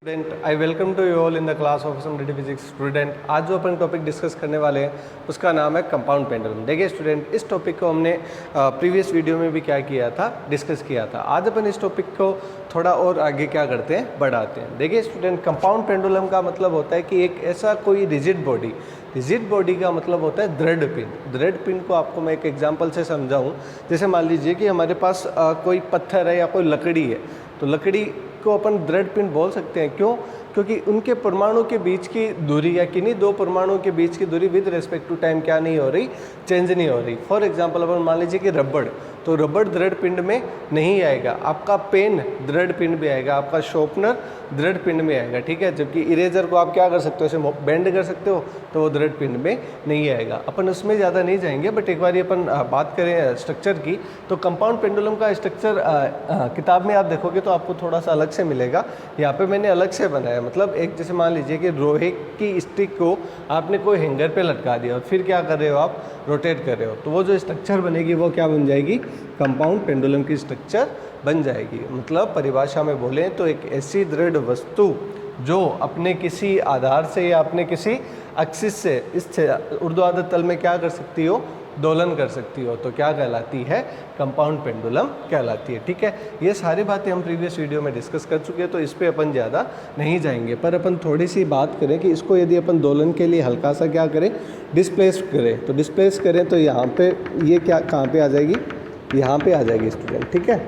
Student I welcome to you all in the class of symmetry physics. Student आज जो अपन topic discuss करने वाले हैं उसका नाम है कंपाउंड पेंडुलम। देखिए स्टूडेंट, इस टॉपिक को हमने प्रीवियस वीडियो में भी क्या किया था, डिस्कस किया था। आज अपन इस टॉपिक को थोड़ा और आगे क्या करते हैं, बढ़ाते हैं। देखिए स्टूडेंट, कंपाउंड पेंडुलम का मतलब होता है कि एक ऐसा कोई रिजिड बॉडी का मतलब होता है दृढ़ पिंड। दृढ़ पिंड को आपको मैं एक एग्जांपल से समझाऊं। जैसे मान लीजिए कि हमारे पास कोई पत्थर है या कोई लकड़ी है, तो लकड़ी को अपन दृढ़ पिंड बोल सकते हैं। क्यों? क्योंकि उनके परमाणु के बीच की दूरी या किन्हीं दो परमाणुओं के बीच की दूरी विद रेस्पेक्ट टू टाइम क्या नहीं हो रही, चेंज नहीं हो रही। फॉर एग्जांपल अपन मान लीजिए कि रबड़, तो रबड़ दृढ़ पिंड में नहीं आएगा। आपका पेन दृढ़ पिंड में आएगा, आपका शॉर्पनर दृढ़ पिंड में आएगा, ठीक है। जबकि इरेजर को आप क्या कर सकते हो, इसे बेंड कर सकते हो, तो वो दृढ़ पिंड में नहीं आएगा। अपन उसमें ज़्यादा नहीं जाएंगे, बट एक बार अपन बात करें स्ट्रक्चर की, तो कंपाउंड पेंडुलम का स्ट्रक्चर किताब में आप देखोगे तो आपको थोड़ा सा अलग से मिलेगा। यहाँ पे मैंने अलग से बनाया, मतलब एक जैसे मान लीजिए कि लोहे की स्टिक को आपने कोई हैंगर पे लटका दिया और फिर क्या कर रहे हो, आप रोटेट कर रहे हो, तो वो जो स्ट्रक्चर बनेगी वो क्या बन जाएगी, कंपाउंड पेंडुलम की स्ट्रक्चर बन जाएगी। मतलब परिभाषा में बोलें तो एक ऐसी दृढ़ वस्तु जो अपने किसी आधार से या अपने किसी एक्सिस से इस ऊर्ध्वाधर तल में क्या कर सकती हो, दोलन कर सकती हो, तो क्या कहलाती है, कंपाउंड पेंडुलम कहलाती है। ठीक है, ये सारी बातें हम प्रीवियस वीडियो में डिस्कस कर चुके हैं, तो इस पे अपन ज़्यादा नहीं जाएंगे। पर अपन थोड़ी सी बात करें कि इसको यदि अपन दोलन के लिए हल्का सा क्या करें, डिस्प्लेस करें, तो डिस्प्लेस करें तो यहाँ पे ये क्या कहाँ पे आ जाएगी, यहाँ पे आ जाएगी स्टूडेंट। ठीक है,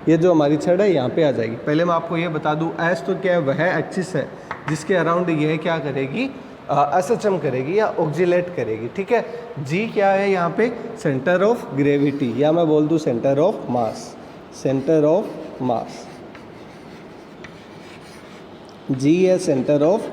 ये जो हमारी छड़ है यहाँ पे आ जाएगी। पहले मैं आपको ये बता दूँ, एस तो क्या है, वह एक्सिस है जिसके अराउंड ये क्या करेगी, असचम करेगी या ऑक्जिलेट करेगी। ठीक है, जी क्या है यहाँ पे, सेंटर ऑफ ग्रेविटी, या मैं बोल दूँ centre of mass, centre of mass, G है सेंटर ऑफ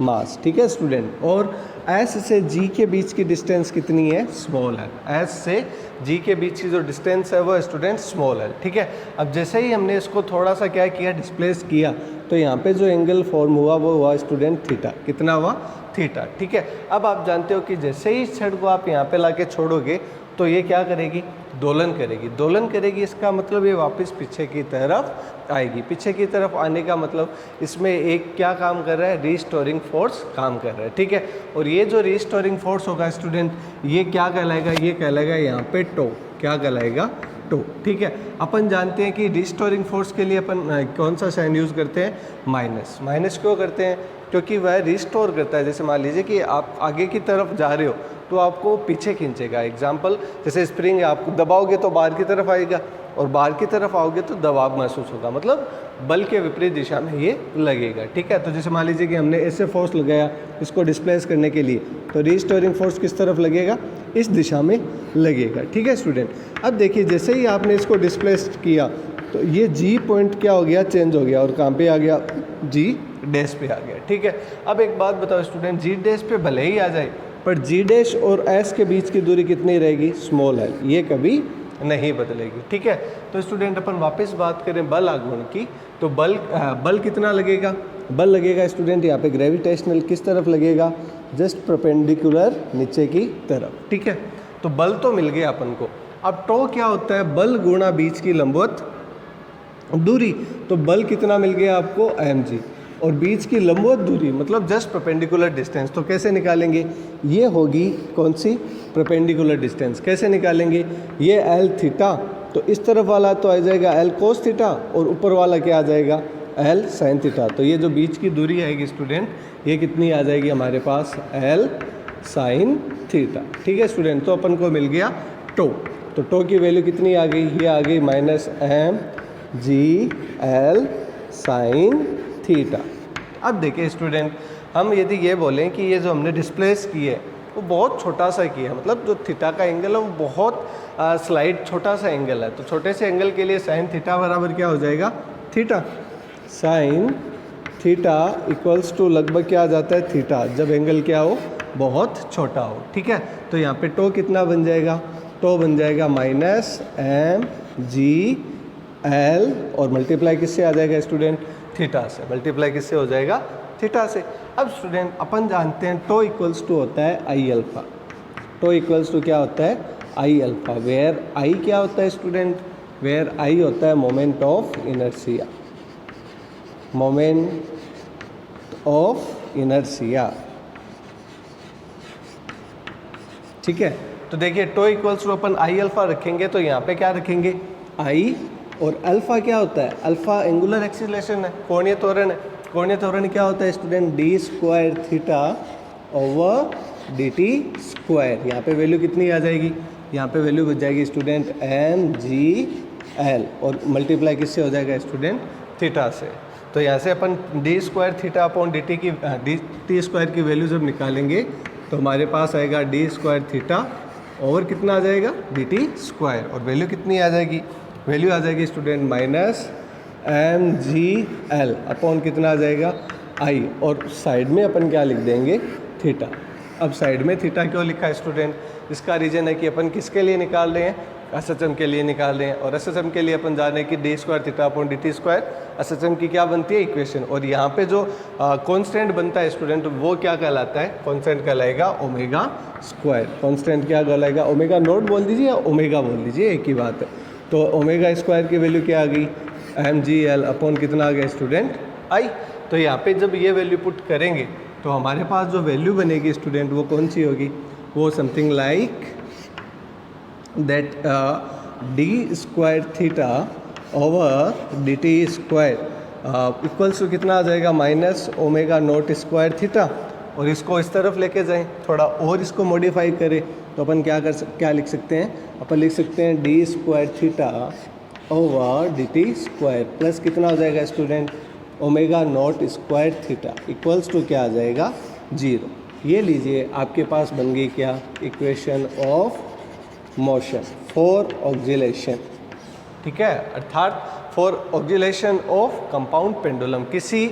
मास। ठीक है स्टूडेंट, और एस से जी के बीच की डिस्टेंस कितनी है, स्मॉल है। एस से जी के बीच की जो डिस्टेंस है वो स्टूडेंट स्मॉल है। ठीक है, अब जैसे ही हमने इसको थोड़ा सा क्या किया, डिस्प्लेस किया, तो यहाँ पे जो एंगल फॉर्म हुआ वो हुआ स्टूडेंट थीटा। कितना हुआ, थीटा। ठीक है, अब आप जानते हो कि जैसे ही छड़ को आप यहाँ पे लाके छोड़ोगे तो ये क्या करेगी, दोलन करेगी। दोलन करेगी इसका मतलब ये वापस पीछे की तरफ आएगी। पीछे की तरफ आने का मतलब इसमें एक क्या काम कर रहा है, रीस्टोरिंग फोर्स काम कर रहा है। ठीक है, और ये जो रीस्टोरिंग फोर्स होगा स्टूडेंट, ये क्या कहलाएगा, ये कहलाएगा यहाँ पे टो। क्या कहलाएगा, टो। ठीक है, अपन जानते हैं कि रिस्टोरिंग फोर्स के लिए अपन कौन सा साइन यूज़ करते हैं, माइनस। माइनस क्यों करते हैं, क्योंकि वह रिस्टोर करता है। जैसे मान लीजिए कि आप आगे की तरफ जा रहे हो तो आपको पीछे खींचेगा। एग्जाम्पल, जैसे स्प्रिंग है, आप दबाओगे तो बाहर की तरफ आएगा और बाहर की तरफ आओगे तो दबाव महसूस होगा, मतलब बल के विपरीत दिशा में ये लगेगा। ठीक है, तो जैसे मान लीजिए कि हमने ऐसे फोर्स लगाया इसको डिस्प्लेस करने के लिए, तो रिस्टोरिंग फोर्स किस तरफ लगेगा, इस दिशा में लगेगा। ठीक है स्टूडेंट, अब देखिए जैसे ही आपने इसको डिस्प्लेस किया तो ये जी पॉइंट क्या हो गया, चेंज हो गया और कहाँ पे आ गया, जी डैश पे आ गया। ठीक है, अब एक बात बताओ स्टूडेंट, जी डैश पे भले ही आ जाए पर जी डैश और एस के बीच की दूरी कितनी रहेगी, स्मॉल है, ये कभी नहीं बदलेगी। ठीक है, तो स्टूडेंट अपन वापस बात करें बल आघूर्ण की, तो बल कितना लगेगा, बल लगेगा स्टूडेंट यहाँ पे ग्रेविटेशनल किस तरफ लगेगा, जस्ट परपेंडिकुलर नीचे की तरफ। ठीक है, तो बल तो मिल गया अपन को। अब टो क्या होता है, बल गुणा बीच की लंबवत दूरी, तो बल कितना मिल गया आपको, mg, और बीच की लंबवत दूरी मतलब जस्ट परपेंडिकुलर डिस्टेंस। तो कैसे निकालेंगे, ये होगी कौन सी, परपेंडिकुलर डिस्टेंस। कैसे निकालेंगे, ये l थीटा, तो इस तरफ वाला तो आ जाएगा l कोस थीटा और ऊपर वाला क्या आ जाएगा, l साइन थीटा। तो ये जो बीच की दूरी आएगी स्टूडेंट, ये कितनी आ जाएगी हमारे पास, l साइन थीटा। ठीक है स्टूडेंट, तो अपन को मिल गया टो। तो टो की वैल्यू कितनी आ गई, ये आ गई minus M G L sine theta. अब देखिए स्टूडेंट, हम यदि ये बोलें कि ये जो हमने डिस्प्लेस की है वो बहुत छोटा सा किया है, मतलब जो थीटा का एंगल है वो बहुत स्लाइड छोटा सा एंगल है, तो छोटे से एंगल के लिए साइन थीटा बराबर क्या हो जाएगा, theta. Sine theta equals to लगभग क्या आ जाता है, थीटा, जब एंगल क्या हो, बहुत छोटा हो। ठीक है, तो यहाँ पे टो कितना बन जाएगा, टो बन जाएगा माइनस एम जी एल और मल्टीप्लाई किससे आ जाएगा स्टूडेंट, थीटा से। मल्टीप्लाई किससे हो जाएगा, थीटा से। अब स्टूडेंट अपन जानते हैं टो इक्वल्स टू होता है I alpha. Tau equals to क्या होता है, आई अल्फा, वेयर आई क्या होता है स्टूडेंट, वेयर आई होता है moment of inertia, moment of inertia. ठीक है, तो देखिए टो इक्वल्स टू अपन आई अल्फा रखेंगे तो यहाँ पे क्या रखेंगे आई, और अल्फा क्या होता है, अल्फा एंगुलर एक्सीलरेशन है, कोणीय त्वरण है। कोणीय त्वरण क्या होता है student, D square theta over D T square. यहाँ पे वैल्यू कितनी आ जाएगी, यहाँ पे वैल्यू बच जाएगी स्टूडेंट एम जी एल, और मल्टीप्लाई किससे हो जाएगा स्टूडेंट, थीटा से। तो यहाँ से अपन D square theta upon D T की डी टी स्क्वायर की वैल्यू जब निकालेंगे तो हमारे पास आएगा डी स्क्वायर थीटा और कितना आ जाएगा डी टी स्क्वायर, और वैल्यू कितनी आ जाएगी, वैल्यू आ जाएगी student minus M G L upon कितना आ जाएगा आई, और साइड में अपन क्या लिख देंगे थीटा। अब साइड में थीटा क्यों लिखा है स्टूडेंट, इसका रीज़न है कि अपन किसके लिए निकाल रहे हैं, एसएचएम के लिए निकाल रहे हैं, और एसएचएम के लिए अपन जान रहे हैं कि D square theta upon D T square SHM की क्या बनती है इक्वेशन, और यहाँ पे जो कांस्टेंट बनता है स्टूडेंट वो क्या कहलाता है, कांस्टेंट कहलाएगा ओमेगा स्क्वायर। कांस्टेंट क्या कहलाएगा, ओमेगा नोट बोल दीजिए या ओमेगा बोल दीजिए, एक ही बात है। तो ओमेगा स्क्वायर की वैल्यू क्या आ गई, एम जी एल अपॉन कितना आ गया स्टूडेंट आई। तो यहाँ पे जब ये वैल्यू पुट करेंगे तो हमारे पास जो वैल्यू बनेगी स्टूडेंट वो कौन सी होगी, वो something like that D square theta over D T square equals to कितना आ जाएगा minus omega naught square theta. और इसको इस तरफ लेके जाएं थोड़ा और इसको मॉडिफाई करें तो अपन क्या लिख सकते हैं, अपन लिख सकते हैं D square theta over D T square plus कितना हो जाएगा student omega naught square theta equals to क्या आ जाएगा 0। ये लीजिए आपके पास बन गई क्या, equation of motion for oscillation. ठीक है, अर्थात for oscillation of compound pendulum, किसी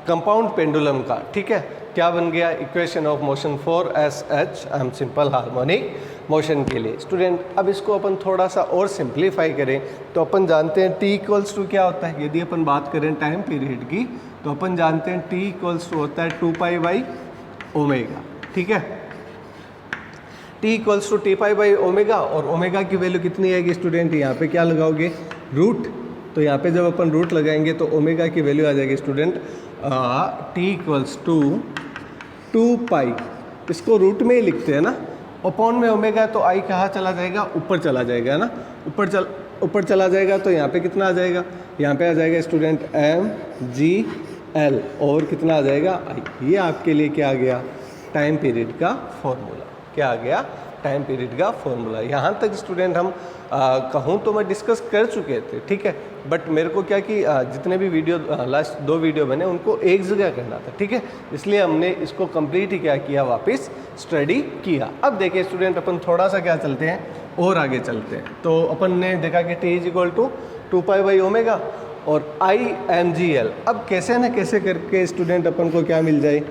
कंपाउंड पेंडुलम का। ठीक है, क्या बन गया, equation of motion for S H M simple harmonic motion के लिए। स्टूडेंट अब इसको अपन थोड़ा सा और सिंप्लीफाई करें तो अपन जानते हैं टी इक्वल्स टू क्या होता है, यदि अपन बात करें टाइम पीरियड की तो अपन जानते हैं टी इक्वल्स टू होता है 2 पाई ओमेगा। ठीक है, T equals to T pi by omega, और ओमेगा की वैल्यू कितनी आएगी स्टूडेंट, यहाँ पे क्या लगाओगे रूट, तो यहाँ पे जब अपन रूट लगाएंगे तो ओमेगा की वैल्यू आ जाएगी स्टूडेंट टी इक्वल्स टू 2 पाई, इसको रूट में ही लिखते हैं ना, अपॉन में ओमेगा तो आई कहाँ चला जाएगा, ऊपर चला जाएगा ना, ऊपर चला जाएगा तो यहाँ पे कितना आ जाएगा, यहाँ पे आ जाएगा स्टूडेंट एम जी एल और कितना आ जाएगा आई। ये आपके लिए क्या आ गया, टाइम पीरियड का फॉर्मूला। क्या आ गया, टाइम पीरियड का फॉर्मूला। यहाँ तक स्टूडेंट हम कहूँ तो मैं डिस्कस कर चुके थे। ठीक है, बट मेरे को क्या कि जितने भी वीडियो लास्ट 2 वीडियो बने उनको एक जगह करना था। ठीक है, इसलिए हमने इसको कंप्लीट ही क्या किया, वापस स्टडी किया। अब देखिए स्टूडेंट अपन थोड़ा सा क्या चलते हैं और आगे चलते हैं। तो अपन ने देखा कि T is equal to 2 pi by omega और आई एम जी एल। अब कैसे न कैसे करके स्टूडेंट अपन को क्या मिल जाए,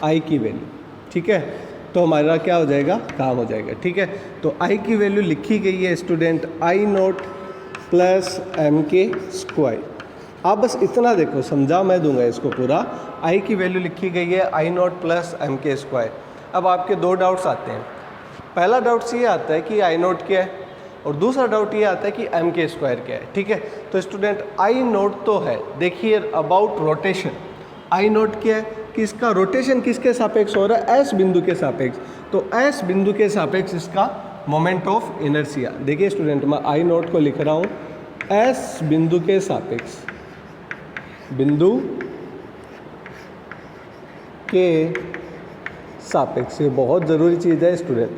आई की वैल्यू। ठीक है, तो हमारा क्या हो जाएगा, काम हो जाएगा। ठीक है, तो आई की वैल्यू लिखी गई है student I naught plus M के स्क्वायर। आप बस इतना देखो, समझा मैं दूंगा इसको पूरा। आई की वैल्यू लिखी गई है आई नोट प्लस एम के स्क्वायर। अब आपके 2 डाउट्स आते हैं। पहला डाउट्स ये आता है कि आई नोट क्या है, और दूसरा डाउट ये आता है कि एम के स्क्वायर क्या है। ठीक है, तो स्टूडेंट आई नोट तो है, देखिए अबाउट रोटेशन आई नोट क्या है कि इसका रोटेशन किसके सापेक्ष हो रहा है, एस बिंदु के सापेक्ष। तो एस बिंदु के सापेक्ष इसका मोमेंट ऑफ इनर्शिया। देखिए स्टूडेंट मैं आई नोट को लिख रहा हूँ एस बिंदु के सापेक्ष, बिंदु के सापेक्ष। ये बहुत ज़रूरी चीज़ है स्टूडेंट,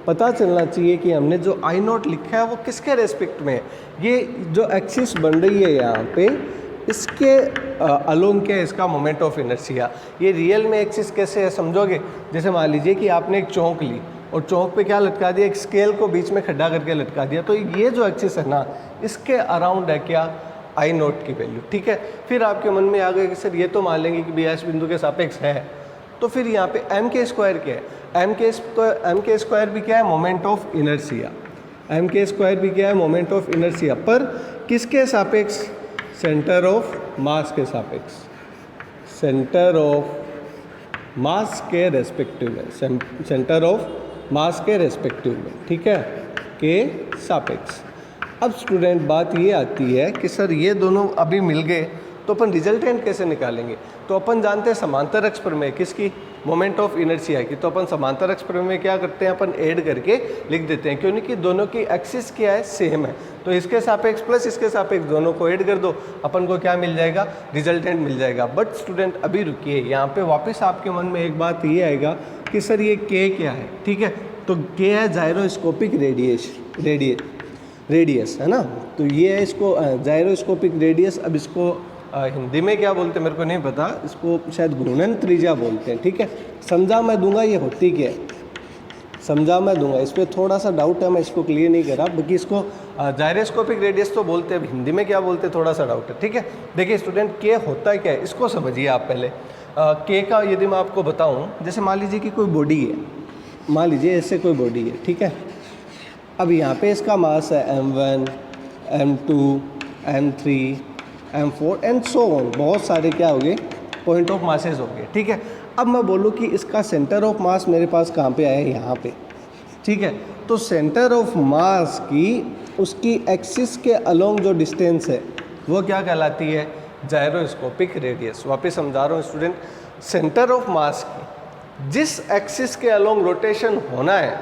पता चलना चाहिए कि हमने जो आई नोट लिखा है वो किसके रेस्पेक्ट में है। ये जो एक्सिस बन रही है यहाँ पे, इसके अलोंग क्या है इसका मोमेंट ऑफ इनर्शिया। ये रियल में एक्सिस कैसे है समझोगे, जैसे मान लीजिए कि आपने एक चौक ली और चौक पे क्या लटका दिया, एक स्केल को बीच में खड्डा करके लटका दिया, तो ये जो एक्सिस है ना, इसके अराउंड है क्या, आई नोट की वैल्यू। ठीक है, फिर आपके मन में आ गया कि सर ये तो मान लेंगे कि बी एस बिंदु के सापेक्ष है, तो फिर यहाँ पे एम के स्क्वायर क्या है, एम के स्क्वायर भी क्या है, मोमेंट ऑफ इनर्शिया। एम के स्क्वायर भी क्या है, मोमेंट ऑफ इनर्शिया, पर किसके सापेक्ष, सेंटर ऑफ मास के सापेक्ष, सेंटर ऑफ मास के रेस्पेक्टिव में, सेंटर ऑफ मास के रेस्पेक्टिव में। ठीक है, के सापेक्ष। अब स्टूडेंट बात ये आती है कि सर ये दोनों अभी मिल गए तो तो अपन रिजल्टेंट कैसे निकालेंगे? तो अपन जानते हैं समांतर अक्ष प्रमेय किसकी, मोमेंट ऑफ इनर्शिया की। तो अपन समांतर अक्ष प्रमेय में क्या करते हैं, अपन ऐड करके लिख देते हैं, क्योंकि दोनों की एक्सिस क्या है, सेम है। तो इसके सापेक्ष प्लस इसके सापेक्ष दोनों को ऐड कर दो, अपन को क्या मिल जाएगा, रिजल्टेंट मिल जाएगा। बट स्टूडेंट अभी रुकिए, यहाँ पे वापस आपके मन में एक बात ये आएगा कि सर ये के क्या है, ठीक है। तो के है जायरोस्कोपिक रेडियस है ना, तो ये है इसको जायरोस्कोपिक रेडियस। अब इसको हिंदी में क्या बोलते हैं मेरे को नहीं पता, इसको शायद घूर्णन त्रिज्या बोलते हैं, ठीक है। समझा मैं दूंगा ये होती क्या है, समझा मैं दूंगा, इस पर थोड़ा सा डाउट है, मैं इसको क्लियर नहीं करा, बाकी इसको जायरोस्कोपिक रेडियस तो बोलते हैं, अब हिंदी में क्या बोलते हैं थोड़ा सा डाउट है, ठीक है। देखिए स्टूडेंट, के होता है क्या है, इसको समझिए आप पहले। के का यदि मैं आपको बताऊं, जैसे मान लीजिए कि कोई बॉडी है, मान लीजिए ऐसे कोई बॉडी है, ठीक है। अब यहाँ पे इसका मास है m1, m2, m3, m4 and so on, बहुत सारे क्या हो गए, पॉइंट ऑफ मासेस हो गए, ठीक है। अब मैं बोलूँ कि इसका सेंटर ऑफ मास मेरे पास कहाँ पे आया, यहाँ पे, ठीक है। तो सेंटर ऑफ मास की उसकी एक्सिस के अलोंग जो डिस्टेंस है वो क्या कहलाती है, जायरोस्कोपिक रेडियस। वापस समझा रहा हूँ स्टूडेंट, सेंटर ऑफ मास की जिस एक्सिस के अलोंग रोटेशन होना है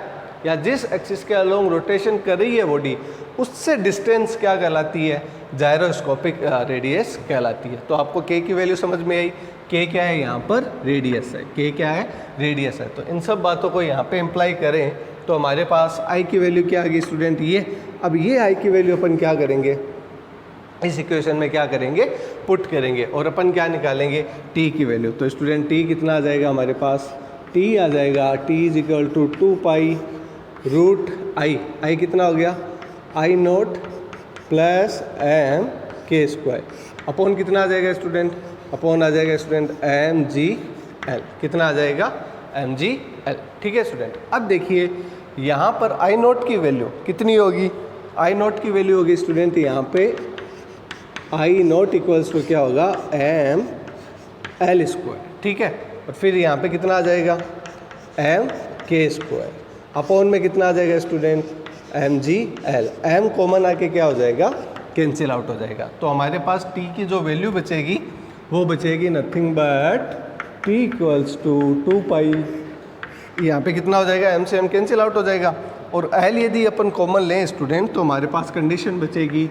या जिस एक्सिस के अलोंग रोटेशन कर रही है बॉडी, उससे डिस्टेंस क्या कहलाती है, जायरोस्कोपिक रेडियस कहलाती है। तो आपको के की वैल्यू समझ में आई, के क्या है, यहाँ पर रेडियस है, के क्या है, रेडियस है। तो इन सब बातों को यहाँ पे इम्प्लाई करें तो हमारे पास आई की वैल्यू क्या आ गई स्टूडेंट, ये। अब ये आई की वैल्यू अपन क्या करेंगे, इस इक्वेशन में क्या करेंगे, पुट करेंगे और अपन क्या निकालेंगे, टी की वैल्यू। तो स्टूडेंट टी कितना आ जाएगा हमारे पास, टी आ जाएगा T is equal to 2 pi root I, I कितना हो गया, आई नोट प्लस एम के स्क्वायर, अपॉन कितना आ जाएगा स्टूडेंट, अपॉन आ जाएगा स्टूडेंट एम जी एल, कितना आ जाएगा, एम जी एल, ठीक है स्टूडेंट। अब देखिए यहाँ पर आई नोट की वैल्यू कितनी होगी, आई नोट की वैल्यू होगी स्टूडेंट यहाँ पे आई नोट इक्वल्स टू क्या होगा, एम एल स्क्वायर, ठीक है। और फिर यहाँ पे कितना आ जाएगा, एम के स्क्वायर, अपॉन में कितना आ जाएगा student, M G L, M common आके क्या हो जाएगा, कैंसिल आउट हो जाएगा। तो हमारे पास टी की जो वैल्यू बचेगी वो बचेगी nothing but T equals to 2 pi, यहाँ पे कितना हो जाएगा, एम से एम कैंसिल आउट हो जाएगा। और एल यदि अपन कॉमन लें स्टूडेंट तो हमारे पास कंडीशन बचेगी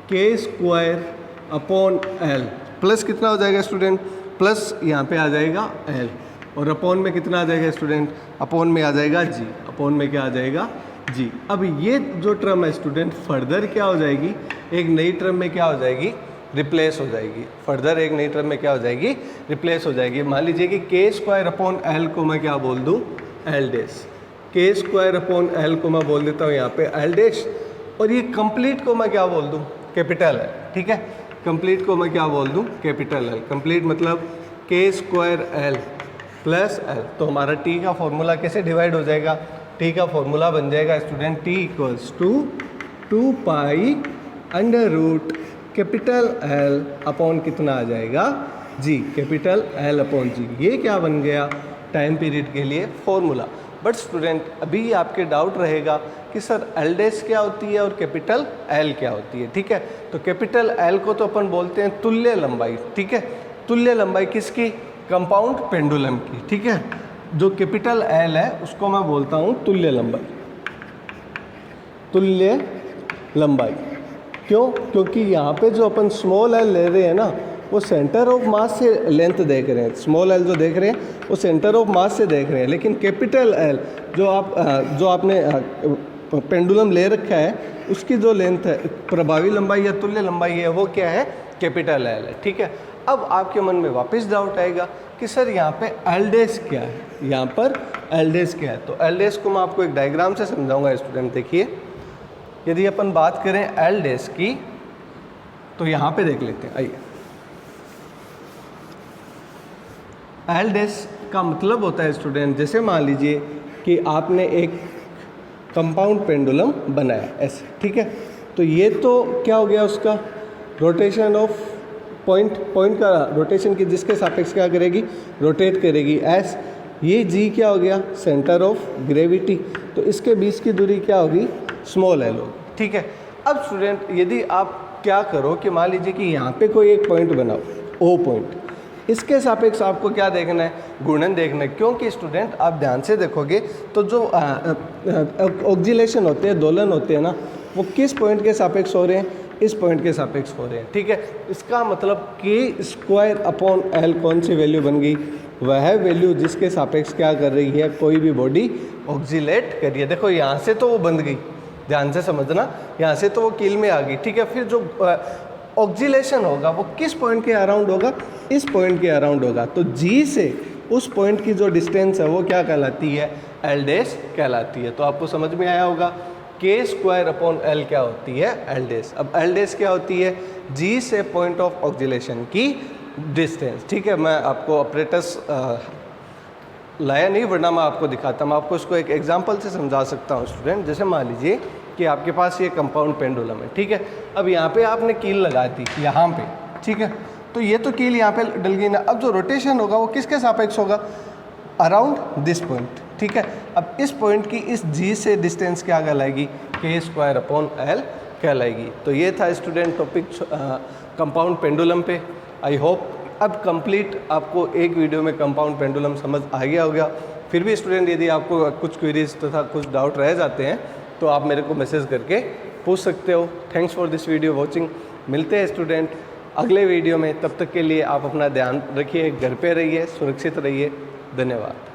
के स्क्वायर अपॉन एल, प्लस कितना हो जाएगा स्टूडेंट, प्लस यहाँ पे आ जाएगा एल, और अपॉन में कितना आ जाएगा स्टूडेंट, अपॉन में आ जाएगा जी, अपॉन में क्या आ जाएगा जी। अब ये जो टर्म है स्टूडेंट फर्दर क्या हो जाएगी, एक नई टर्म में क्या हो जाएगी, रिप्लेस हो जाएगी, फर्दर एक नई टर्म में क्या हो जाएगी, रिप्लेस हो जाएगी। मान लीजिए कि के स्क्वायर अपॉन एल को मैं क्या बोल दूँ, एल डैश, के स्क्वायर अपॉन एल को मैं बोल देता हूँ यहाँ पे एल डैश, और ये कंप्लीट को मैं क्या बोल दूँ, कैपिटल एल, ठीक है। कंप्लीट को मैं क्या बोल दूँ, कैपिटल एल, कंप्लीट मतलब के स्क्वायर एल प्लस एल। तो हमारा टी का फॉर्मूला कैसे डिवाइड हो जाएगा, टी का फॉर्मूला बन जाएगा student T equals to 2 pi under root capital L upon कितना आ जाएगा G, capital L upon G. ये क्या बन गया, टाइम पीरियड के लिए फॉर्मूला। बट स्टूडेंट अभी आपके डाउट रहेगा कि सर एल डैश क्या होती है और कैपिटल एल क्या होती है, ठीक है। तो कैपिटल एल को तो अपन बोलते हैं तुल्य लंबाई, ठीक है। तुल्य लंबाई किसकी, कंपाउंड पेंडुलम की, ठीक है। जो कैपिटल एल है उसको मैं बोलता हूँ तुल्य लंबाई, तुल्य लंबाई। क्यों, क्योंकि यहाँ पे जो अपन स्मॉल एल ले रहे हैं ना वो सेंटर ऑफ मास से लेंथ देख रहे हैं, स्मॉल एल जो देख रहे हैं वो सेंटर ऑफ मास से देख रहे हैं, लेकिन कैपिटल एल जो आपने पेंडुलम ले रखा है उसकी जो लेंथ है, प्रभावी लंबाई या तुल्य लंबाई है, वो क्या है, कैपिटल एल है, ठीक है। अब आपके मन में वापस डाउट आएगा कि सर यहाँ पे एल डैश क्या है, यहाँ पर एल डैश क्या है। तो एल डैश को मैं आपको एक डायग्राम से समझाऊंगा स्टूडेंट। देखिए यदि अपन बात करें एल डैश की तो यहाँ पे देख लेते हैं, आइए। एल डैश का मतलब होता है स्टूडेंट, जैसे मान लीजिए कि आपने एक कंपाउंड पेंडुलम बनाया ऐसे, ठीक है। तो ये तो क्या हो गया, उसका रोटेशन ऑफ पॉइंट का रोटेशन की जिसके सापेक्ष क्या करेगी, रोटेट करेगी एस। ये जी क्या हो गया, सेंटर ऑफ ग्रेविटी, तो इसके बीच की दूरी क्या होगी, स्मॉल एल होगी, ठीक है। अब स्टूडेंट यदि आप क्या करो कि मान लीजिए कि यहाँ पे कोई एक पॉइंट बनाओ, ओ पॉइंट। इसके सापेक्ष आपको क्या देखना है, गुणन देखना है, क्योंकि स्टूडेंट आप ध्यान से देखोगे तो जो ऑक्जिलेशन होते हैं, दोलन होते हैं ना, वो किस पॉइंट के सापेक्ष हो रहे हैं, इस पॉइंट के सापेक्ष हो रहे हैं। ठीक है, इसका मतलब k² कौन सी वैल्यू बन गई, वह वैल्यू जिसके सापेक्ष क्या कर रही है, कोई भी बॉडी ऑक्जिलेट कर रही है। देखो यहाँ से तो वो बंद गई, ध्यान से समझना, यहाँ से तो वो कील में आ गई। ठीक है, फिर जो ऑक्जिलेशन होगा वो किस पॉइंट के अराउंड होगा, इस पॉइंट के अराउंड होगा। तो जी से उस पॉइंट की जो डिस्टेंस है वो क्या कहलाती है, एल डैश कहलाती है। तो आपको समझ में आया होगा k²/L क्या होती है, एल डैश। अब एल डैश क्या होती है, जी से पॉइंट ऑफ ऑक्जिलेशन की डिस्टेंस। ठीक है, मैं आपको ऑपरेटर्स लाया नहीं, वरना मैं आपको दिखाता, मैं आपको इसको एक एग्जांपल से समझा सकता हूँ स्टूडेंट। जैसे मान लीजिए कि आपके पास ये कंपाउंड पेंडुलम है। ठीक है, अब यहाँ पे आपने कील लगा दी यहाँ पे। ठीक है, तो ये तो कील यहाँ पे डल गई ना। अब जो रोटेशन होगा वो किसके सापेक्ष होगा, अराउंड दिस पॉइंट। ठीक है, अब इस पॉइंट की इस जी से डिस्टेंस क्या कहलाएगी, k²/L कहलाएगी। तो ये था स्टूडेंट टॉपिक कंपाउंड पेंडुलम पे। आई होप अब कंप्लीट आपको एक वीडियो में कंपाउंड पेंडुलम समझ आ गया होगा। फिर भी स्टूडेंट यदि आपको कुछ क्वेरीज तथा कुछ डाउट रह जाते हैं तो आप मेरे को मैसेज करके पूछ सकते हो। Thanks for this video watching. मिलते हैं स्टूडेंट अगले वीडियो में, तब तक के लिए आप अपना ध्यान रखिए, घर पे रहिए, सुरक्षित रहिए। धन्यवाद।